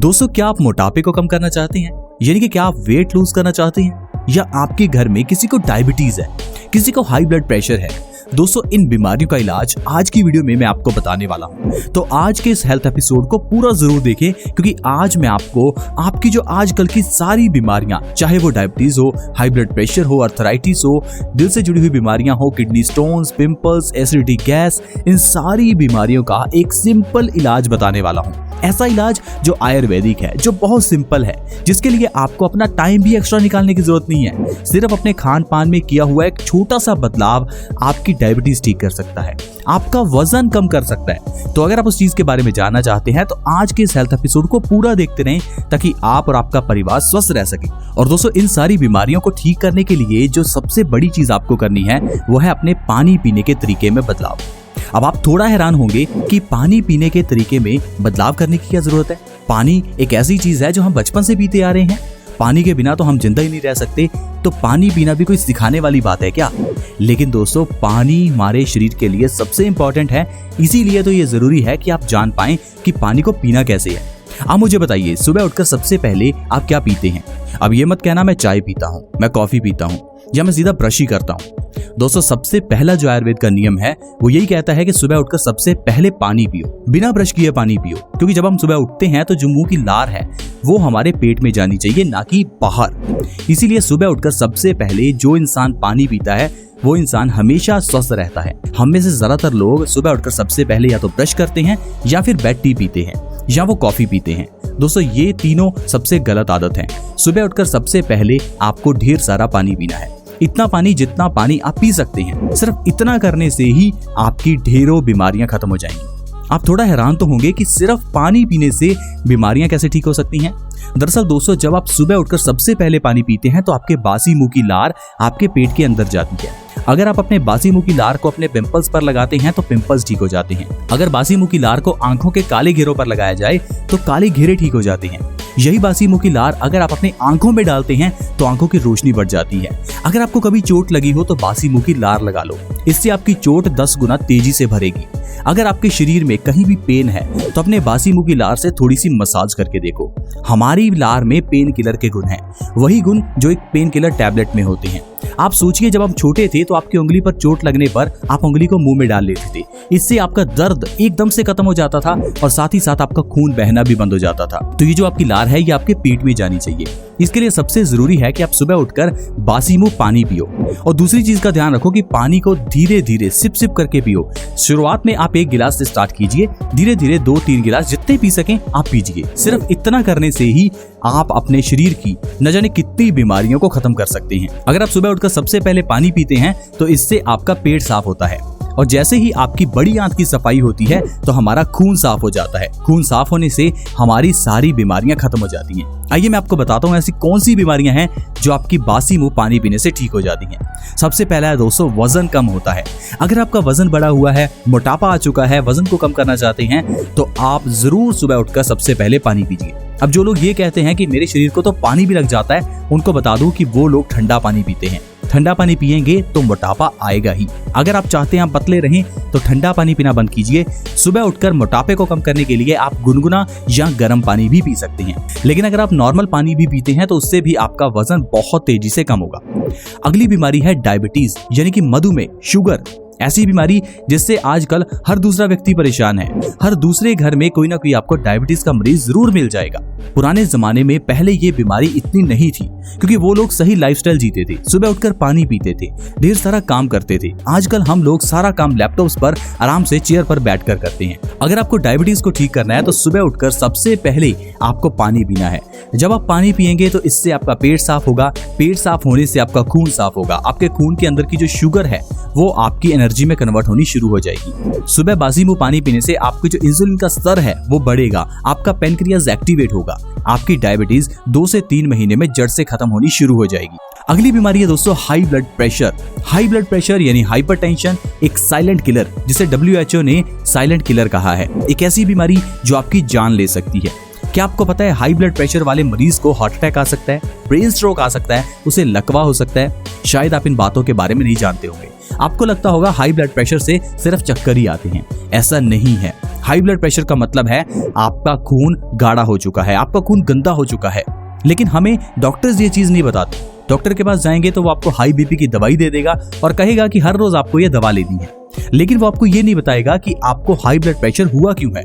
दोस्तों, क्या आप मोटापे को कम करना चाहते हैं? यानी कि क्या आप वेट लूज करना चाहते हैं? या आपके घर में किसी को डायबिटीज है, किसी को हाई ब्लड प्रेशर है? दोस्तों, इन बीमारियों का इलाज आज की वीडियो में मैं आपको बताने वाला हूं। तो आज के इस हेल्थ एपिसोड को पूरा जरूर देखें, क्योंकि आज मैं आपको आपकी जो आजकल की सारी बीमारियां, चाहे वो डायबिटीज हो, हाई ब्लड प्रेशर हो, अर्थराइटिस हो, दिल से जुड़ी हुई बीमारियां हो, kidney stones, pimples, acidity, gas, इन सारी बीमारियों का एक सिंपल इलाज बताने वाला हूं। ऐसा इलाज जो आयुर्वेदिक है, जो बहुत सिंपल है, जिसके लिए आपको अपना टाइम भी एक्स्ट्रा निकालने की जरूरत नहीं है। सिर्फ अपने खान पान में किया हुआ एक छोटा सा बदलाव आपकी डायबिटीज ठीक कर सकता है, आपका वजन कम कर सकता है। तो अगर आप उस चीज के बारे में जानना चाहते हैं तो आज के इस हेल्थ एपिसोड को पूरा देखते रहें, ताकि आप और आपका परिवार स्वस्थ रह सके। और दोस्तों, इन सारी बीमारियों को ठीक करने के लिए जो सबसे बड़ी चीज आपको करनी है वो है अपने पानी पीने के तरीके में बदलाव। अब आप थोड़ा हैरान होंगे कि पानी पीने के तरीके में बदलाव करने की क्या जरूरत है। पानी एक ऐसी चीज है जो हम बचपन से पीते आ रहे हैं। पानी के बिना तो हम जिंदा ही नहीं रह सकते, तो पानी पीना भी कोई सिखाने वाली बात है क्या? लेकिन दोस्तों, पानी हमारे शरीर के लिए सबसे इंपॉर्टेंट है, इसीलिए तो ये जरूरी है कि आप जान पाएं कि पानी को पीना कैसे है। आप मुझे बताइए, सुबह उठकर सबसे पहले आप क्या पीते हैं? अब ये मत कहना मैं चाय पीता हूँ, मैं कॉफी पीता हूँ, या मैं सीधा ब्रश ही करता हूँ। दोस्तों, सबसे पहला जो आयुर्वेद का नियम है वो यही कहता है कि सुबह उठकर सबसे पहले पानी पियो, बिना ब्रश किए पानी पियो। क्योंकि जब हम सुबह उठते हैं तो जो मुंह की लार है वो हमारे पेट में जानी चाहिए, ना कि बाहर। इसीलिए सुबह उठकर सबसे पहले जो इंसान पानी पीता है वो इंसान हमेशा स्वस्थ रहता है। हम में से ज्यादातर लोग सुबह उठकर सबसे पहले या तो ब्रश करते हैं, या फिर बेड टी पीते हैं, या वो कॉफी पीते हैं। दोस्तों, ये तीनों सबसे गलत आदत है। सुबह उठकर सबसे पहले आपको ढेर सारा पानी पीना है, इतना पानी जितना पानी आप पी सकते हैं। सिर्फ इतना करने से ही आपकी ढेरों बीमारियां खत्म हो जाएंगी। आप थोड़ा हैरान तो होंगे कि सिर्फ पानी पीने से बीमारियां कैसे ठीक हो सकती हैं। दरअसल दोस्तों, जब आप सुबह उठकर सबसे पहले पानी पीते हैं तो आपके बासी मुंह की लार आपके पेट के अंदर जाती है। अगर आप अपने बासी मुंह की लार को अपने पिंपल्स पर लगाते हैं तो पिंपल्स ठीक हो जाते हैं। अगर बासी मुंह की लार को आंखों के काले घेरों पर लगाया जाए तो काले घेरे ठीक हो जाते हैं। यही बासी मुंह की लार अगर आप अपने आंखों में डालते हैं तो आंखों की रोशनी बढ़ जाती है। अगर आपको कभी चोट लगी हो तो बासी मुंह की लार लगा लो, इससे आपकी चोट 10 गुना तेजी से भरेगी। अगर आपके शरीर में कहीं भी पेन है तो अपने बासी मुंह की लार से थोड़ी सी मसाज करके देखो। हमारी लार में पेन किलर के गुण हैं, वही गुण जो एक पेन किलर टैबलेट में होते हैं। आप सोचिए, जब हम छोटे थे तो आपकी उंगली पर चोट लगने पर आप उंगली को मुंह में डाल लेते थे। इससे आपका दर्द एकदम से खत्म हो जाता था और साथ ही साथ आपका खून बहना भी बंद हो जाता था। तो ये जो आपकी लार है ये आपके पेट में जानी चाहिए। इसके लिए सबसे जरूरी है कि आप सुबह उठकर बासी मुंह पानी पियो। और दूसरी चीज का ध्यान रखो कि पानी को धीरे धीरे सिप सिप करके पियो। शुरुआत में आप 1 गिलास से स्टार्ट कीजिए, धीरे धीरे 2-3 गिलास जितने पी सकें आप पीजिए। सिर्फ इतना करने से ही आप अपने शरीर की न जाने कितनी बीमारियों को खत्म कर सकते हैं। अगर आप सुबह उठकर सबसे पहले पानी पीते हैं तो इससे आपका पेट साफ होता है, और जैसे ही आपकी बड़ी आंत की सफाई होती है तो हमारा खून साफ हो जाता है। खून साफ होने से हमारी सारी बीमारियां खत्म हो जाती हैं। आइए मैं आपको बताता हूं ऐसी कौन सी बीमारियां हैं जो आपकी बासी मुंह पानी पीने से ठीक हो जाती हैं। सबसे पहला है दोस्तों, वजन कम होता है। अगर आपका वजन बढ़ा हुआ है, मोटापा आ चुका है, वजन को कम करना चाहते हैं तो आप जरूर सुबह उठकर सबसे पहले पानी पीजिए। अब जो लोग ये कहते हैं कि मेरे शरीर को तो पानी भी लग जाता है, उनको बता दूं कि वो लोग ठंडा पानी पीते हैं। ठंडा पानी पिएंगे तो मोटापा आएगा ही। अगर आप चाहते हैं आप पतले रहें तो ठंडा पानी पीना बंद कीजिए। सुबह उठकर मोटापे को कम करने के लिए आप गुनगुना या गर्म पानी भी पी सकते हैं। लेकिन अगर आप नॉर्मल पानी भी पीते हैं तो उससे भी आपका वजन बहुत तेजी से कम होगा। अगली बीमारी है डायबिटीज, यानी कि मधुमेह, शुगर। ऐसी बीमारी जिससे आजकल हर दूसरा व्यक्ति परेशान है। हर दूसरे घर में कोई ना कोई आपको डायबिटीज का मरीज जरूर मिल जाएगा। पुराने जमाने में पहले ये बीमारी इतनी नहीं थी, क्योंकि वो लोग सही लाइफस्टाइल जीते थे, सुबह उठकर पानी पीते थे, ढेर सारा काम करते थे। आजकल हम लोग सारा काम लैपटॉप्स पर आराम से चेयर पर बैठकर करते हैं। अगर आपको डायबिटीज को ठीक करना है तो सुबह उठकर सबसे पहले आपको पानी पीना है। जब आप पानी पिएंगे तो इससे आपका पेट साफ होगा। पेट साफ होने से आपका खून साफ होगा। आपके खून के अंदर की जो शुगर है वो आपकी एनर्जी में कन्वर्ट होनी शुरू हो जाएगी। सुबह बासी मुंह पानी पीने से आपकी जो इंसुलिन का स्तर है वो बढ़ेगा, आपका पैनक्रियाज एक्टिवेट होगा। आपकी डायबिटीज 2 से 3 महीने में जड़ से खत्म होनी शुरू हो जाएगी। अगली बीमारी है दोस्तों high blood pressure. High blood pressure यानी हाइपरटेंशन एक साइलेंट किलर, जिसे WHO ने साइलेंट किलर कहा है। एक ऐसी बीमारी जो आपकी जान ले सकती है। क्या आपको पता है हाई ब्लड प्रेशर वाले मरीज को हार्ट अटैक आ सकता है, ब्रेन स्ट्रोक आ सकता है, उसे लकवा हो सकता है। शायद आप इन बातों के बारे में नहीं जानते होंगे। आपको लगता होगा हाई ब्लड प्रेशर से सिर्फ चक्कर ही आते हैं, ऐसा नहीं है। हाई ब्लड प्रेशर का मतलब है आपका खून गाढ़ा हो चुका है, आपका खून गंदा हो चुका है। लेकिन हमें डॉक्टर्स ये चीज नहीं बताते। डॉक्टर के पास जाएंगे तो वो आपको हाई बीपी की दवाई दे देगा और कहेगा कि हर रोज आपको ये दवा लेनी है, लेकिन वो आपको ये नहीं बताएगा कि आपको हाई ब्लड प्रेशर हुआ क्यों है।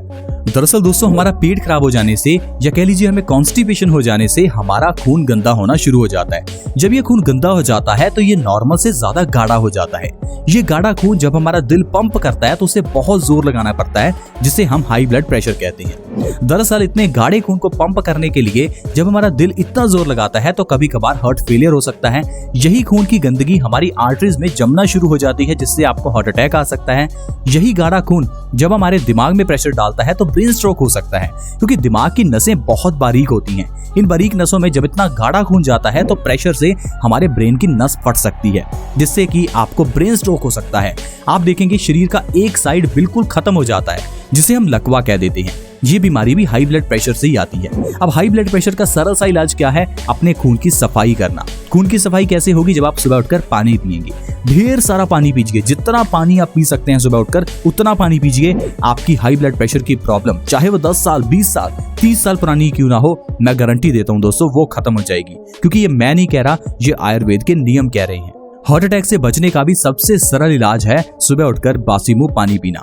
दरअसल दोस्तों, हमारा पेट खराब हो जाने से या कह लीजिए हमें कॉन्स्टिपेशन हो जाने से हमारा खून गंदा होना शुरू हो जाता है। जब ये खून गंदा हो जाता है तो ये नॉर्मल से ज्यादा गाढ़ा हो जाता है। ये गाढ़ा खून जब हमारा दिल पंप करता है तो उसे बहुत जोर लगाना पड़ता है, जिसे हम हाई ब्लड प्रेशर कहते हैं। दरअसल इतने गाढ़े खून को पंप करने के लिए जब हमारा दिल इतना जोर लगाता है तो कभी कभार हार्ट फेलियर हो सकता है। यही खून की गंदगी हमारी आर्टरीज में जमना शुरू हो जाती है, जिससे आपको हार्ट अटैक आ सकता है। यही गाढ़ा खून जब हमारे दिमाग में प्रेशर डालता है तो ब्रेन स्ट्रोक हो सकता है, क्योंकि दिमाग की नसें बहुत बारीक होती हैं। इन बारीक नसों में जब इतना गाढ़ा खून जाता है तो प्रेशर से हमारे ब्रेन की नस फट सकती है, जिससे कि आपको ब्रेन स्ट्रोक हो सकता है। आप देखेंगे शरीर का एक साइड बिल्कुल खत्म हो जाता है, जिसे हम लकवा कह देते हैं। ये बीमारी भी हाई ब्लड प्रेशर से ही आती है। अब हाई ब्लड प्रेशर का सरल सा इलाज क्या है? अपने खून की सफाई करना। खून की सफाई कैसे होगी? जब आप सुबह उठकर पानी पिएंगे, ढेर सारा पानी पीजिए। जितना पानी आप पी सकते हैं सुबह उठकर उतना पानी पीजिए। आपकी हाई ब्लड प्रेशर की प्रॉब्लम चाहे वो 10 साल, 20 साल, 30 साल पुरानी क्यों ना हो, मैं गारंटी देता हूं दोस्तों वो खत्म हो जाएगी। क्योंकि ये मैं नहीं कह रहा, ये आयुर्वेद के नियम कह रहे हैं। हार्ट अटैक से बचने का भी सबसे सरल इलाज है सुबह उठकर बासी मुंह पानी पीना।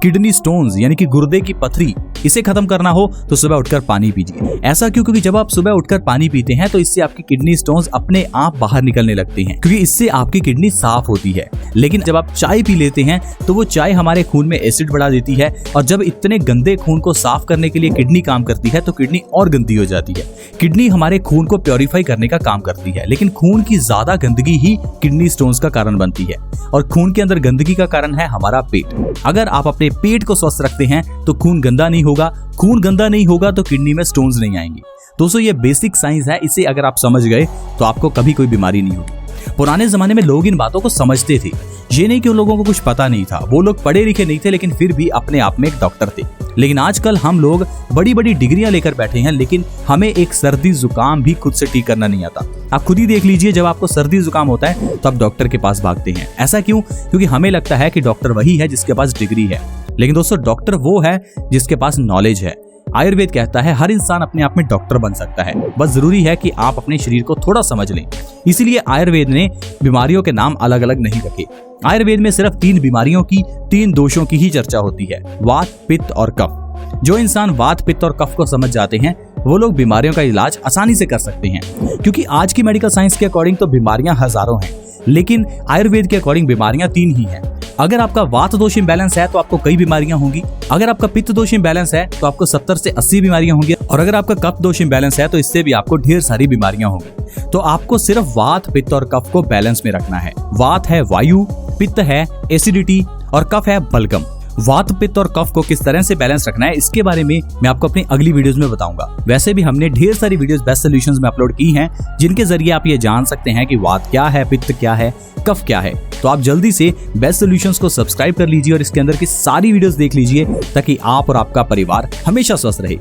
किडनी स्टोन्स यानी कि गुर्दे की पथरी, इसे खत्म करना हो तो सुबह उठकर पानी पीजिए। ऐसा क्यों? क्योंकि जब आप सुबह उठकर पानी पीते हैं तो इससे आपकी किडनी स्टोन्स अपने आप बाहर निकलने लगते हैं, क्योंकि इससे आपकी किडनी साफ होती है। लेकिन जब आप चाय पी लेते हैं तो वो चाय हमारे खून में एसिड बढ़ा देती है, और जब इतने गंदे खून को साफ करने के लिए किडनी काम करती है तो किडनी और गंदी हो जाती है। किडनी हमारे खून को प्योरीफाई करने का काम करती है, लेकिन खून की ज्यादा गंदगी ही किडनी स्टोन्स का कारण बनती है। और खून के अंदर गंदगी का कारण है हमारा पेट। अगर आप अपने पेट को स्वस्थ रखते हैं तो खून गंदा नहीं होगा, खून गंदा नहीं होगा तो किडनी में स्टोन्स नहीं आएंगे। दोस्तों, ये बेसिक साइंस है, इसे अगर आप समझ गए तो आपको कभी कोई बीमारी नहीं होगी। पुराने जमाने में लोग इन बातों को समझते थे। ये नहीं कि उन लोगों को कुछ पता नहीं था, वो लोग पढ़े लिखे नहीं थे, लेकिन फिर भी अपने आप में एक डॉक्टर थे। लेकिन आजकल हम लोग बड़ी बड़ी डिग्रियां लेकर बैठे हैं, लेकिन हमें एक सर्दी जुकाम भी खुद से ठीक करना नहीं आता। आप खुद ही देख लीजिए, जब आपको सर्दी जुकाम होता है तो आप डॉक्टर के पास भागते हैं। ऐसा क्यों? क्योंकि हमें लगता है कि डॉक्टर वही है जिसके पास डिग्री है, लेकिन दोस्तों डॉक्टर वो है जिसके पास नॉलेज है। आयुर्वेद कहता है हर इंसान अपने आप में डॉक्टर बन सकता है, बस जरूरी है कि आप अपने शरीर को थोड़ा समझ लें। इसीलिए आयुर्वेद ने बीमारियों के नाम अलग अलग नहीं रखे। आयुर्वेद में सिर्फ 3 बीमारियों की, 3 दोषों की ही चर्चा होती है, वात, पित्त और कफ। जो इंसान वात, पित्त और कफ को समझ जाते हैं वो लोग बीमारियों का इलाज आसानी से कर सकते हैं। क्योंकि आज की मेडिकल साइंस के अकॉर्डिंग तो बीमारियां हजारों हैं, लेकिन आयुर्वेद के अकॉर्डिंग बीमारियां 3 ही हैं। अगर आपका वात दोष इम्बैलेंस है तो आपको कई बीमारियां होंगी। अगर आपका पित्त दोष इम्बैलेंस है तो आपको 70 से 80 बीमारियां होंगी। और अगर आपका कफ दोष इम्बैलेंस है तो इससे भी आपको ढेर सारी बीमारियां होंगी। तो आपको सिर्फ वात, पित्त और कफ को बैलेंस में रखना है। वात है वायु, पित्त है एसिडिटी और कफ है बलगम। वात, पित्त और कफ को किस तरह से बैलेंस रखना है इसके बारे में मैं आपको अपनी अगली वीडियोस में बताऊंगा। वैसे भी हमने ढेर सारी वीडियोस बेस्ट सॉल्यूशंस में अपलोड की हैं, जिनके जरिए आप ये जान सकते हैं कि वात क्या है, पित्त क्या है, कफ क्या है। तो आप जल्दी से बेस्ट सॉल्यूशंस को सब्सक्राइब कर लीजिए और इसके अंदर की सारी वीडियोस देख लीजिए, ताकि आप और आपका परिवार हमेशा स्वस्थ रहे।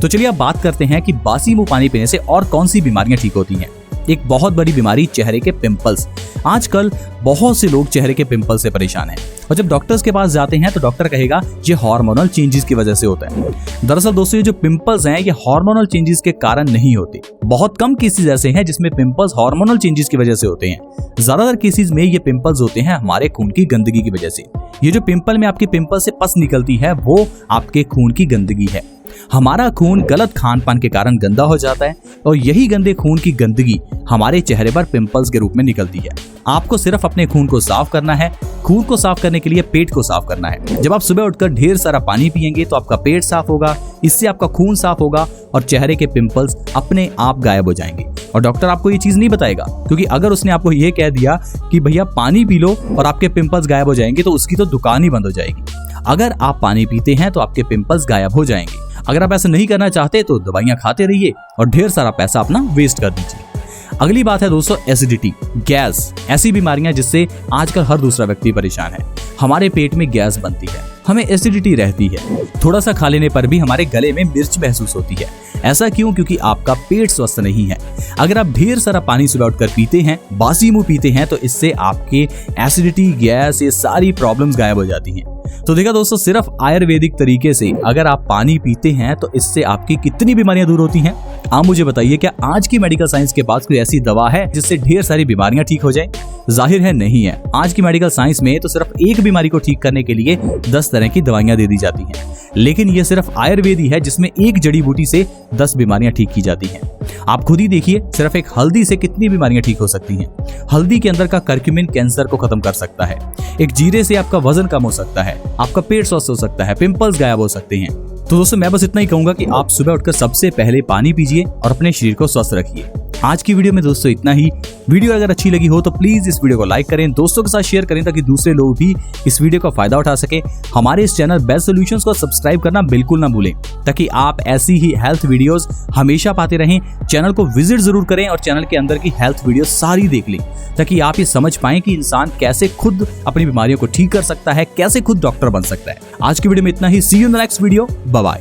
तो चलिए अब बात करते हैं कि बासी मुंह पानी पीने से और कौन सी बीमारियां ठीक होती हैं। एक बहुत बड़ी बीमारी चेहरे के पिंपल्स। आजकल बहुत से लोग चेहरे के पिंपल से परेशान हैं, और जब डॉक्टर्स के पास जाते हैं तो डॉक्टर कहेगा ये हार्मोनल चेंजेस की वजह से होता है। दरअसल दोस्तों, ये जो पिंपल्स हैं ये हार्मोनल चेंजेस के कारण नहीं होते। बहुत कम केसेस ऐसे हैं जिसमें पिंपल्स हार्मोनल चेंजेस की वजह से होते हैं। ज्यादातर केसेस में ये पिंपल्स होते हैं हमारे खून की गंदगी की वजह से। ये जो पिंपल में आपके पिंपल से पस निकलती है वो आपके खून की गंदगी है। हमारा खून गलत खान पान के कारण गंदा हो जाता है, और यही गंदे खून की गंदगी हमारे चेहरे पर पिंपल्स के रूप में निकलती है। आपको सिर्फ अपने खून को साफ करना है। खून को साफ करने के लिए पेट को साफ करना है। जब आप सुबह उठकर ढेर सारा पानी पिएंगे तो आपका पेट साफ होगा, इससे आपका खून साफ होगा और चेहरे के पिंपल्स अपने आप गायब हो जाएंगे। और डॉक्टर आपको ये चीज नहीं बताएगा, क्योंकि अगर उसने आपको ये कह दिया कि भैया पानी पी लो और आपके पिंपल्स गायब हो जाएंगे, तो उसकी तो दुकान ही बंद हो जाएगी। अगर आप पानी पीते हैं तो आपके पिंपल्स गायब हो जाएंगे। अगर आप ऐसा नहीं करना चाहते तो दवाइयां खाते रहिए और ढेर सारा पैसा अपना वेस्ट कर दीजिए। अगली बात है दोस्तों एसिडिटी, गैस। ऐसी बीमारियां जिससे आजकल हर दूसरा व्यक्ति परेशान है। हमारे पेट में गैस बनती है। हमें एसिडिटी रहती है। थोड़ा सा खा लेने पर भी हमारे गले में मिर्च महसूस होती है। ऐसा क्यों? क्योंकि आपका पेट स्वस्थ नहीं है। अगर आप ढेर सारा पानी सुबह उठकर पीते हैं, बासी मुंह पीते हैं, तो इससे आपके एसिडिटी, गैस, ये सारी प्रॉब्लम्स गायब हो जाती हैं। तो देखा दोस्तों, सिर्फ आयुर्वेदिक तरीके से अगर आप पानी पीते हैं तो इससे आपकी कितनी बीमारियां दूर होती हैं। आप मुझे बताइए, क्या आज की मेडिकल साइंस के पास कोई ऐसी दवा है जिससे ढेर सारी बीमारियां ठीक हो जाएं? जाहिर है नहीं है। आज की मेडिकल साइंस में तो सिर्फ एक बीमारी को ठीक करने के लिए 10 तरह की दवाइयां दे दी जाती हैं, लेकिन ये सिर्फ आयुर्वेद ही है जिसमें एक जड़ी बूटी से 10 बीमारियां ठीक की जाती हैं। आप खुद ही देखिए, सिर्फ एक हल्दी से कितनी बीमारियां ठीक हो सकती हैं। हल्दी के अंदर का करक्यूमिन कैंसर को खत्म कर सकता है। एक जीरे से आपका वजन कम हो सकता है, आपका पेट स्वस्थ हो सकता है, पिंपल्स गायब हो सकते हैं। तो दोस्तों, मैं बस इतना ही कहूंगा कि आप सुबह उठकर सबसे पहले पानी पीजिए और अपने शरीर को स्वस्थ रखिए। आज की वीडियो में दोस्तों इतना ही। वीडियो अगर अच्छी लगी हो तो प्लीज इस वीडियो को लाइक करें, दोस्तों के साथ शेयर करें ताकि दूसरे लोग भी इस वीडियो का फायदा उठा सके। हमारे इस चैनल बेस्ट सॉल्यूशंस को सब्सक्राइब करना बिल्कुल ना भूलें ताकि आप ऐसी ही हेल्थ वीडियोस हमेशा पाते रहें। चैनल को विजिट जरूर करें और चैनल के अंदर की हेल्थ वीडियो सारी देख लें ताकि आप ये समझ पाएं कि इंसान कैसे खुद अपनी बीमारियों को ठीक कर सकता है, कैसे खुद डॉक्टर बन सकता है। आज की वीडियो में इतना ही। See you in the next video. Bye bye.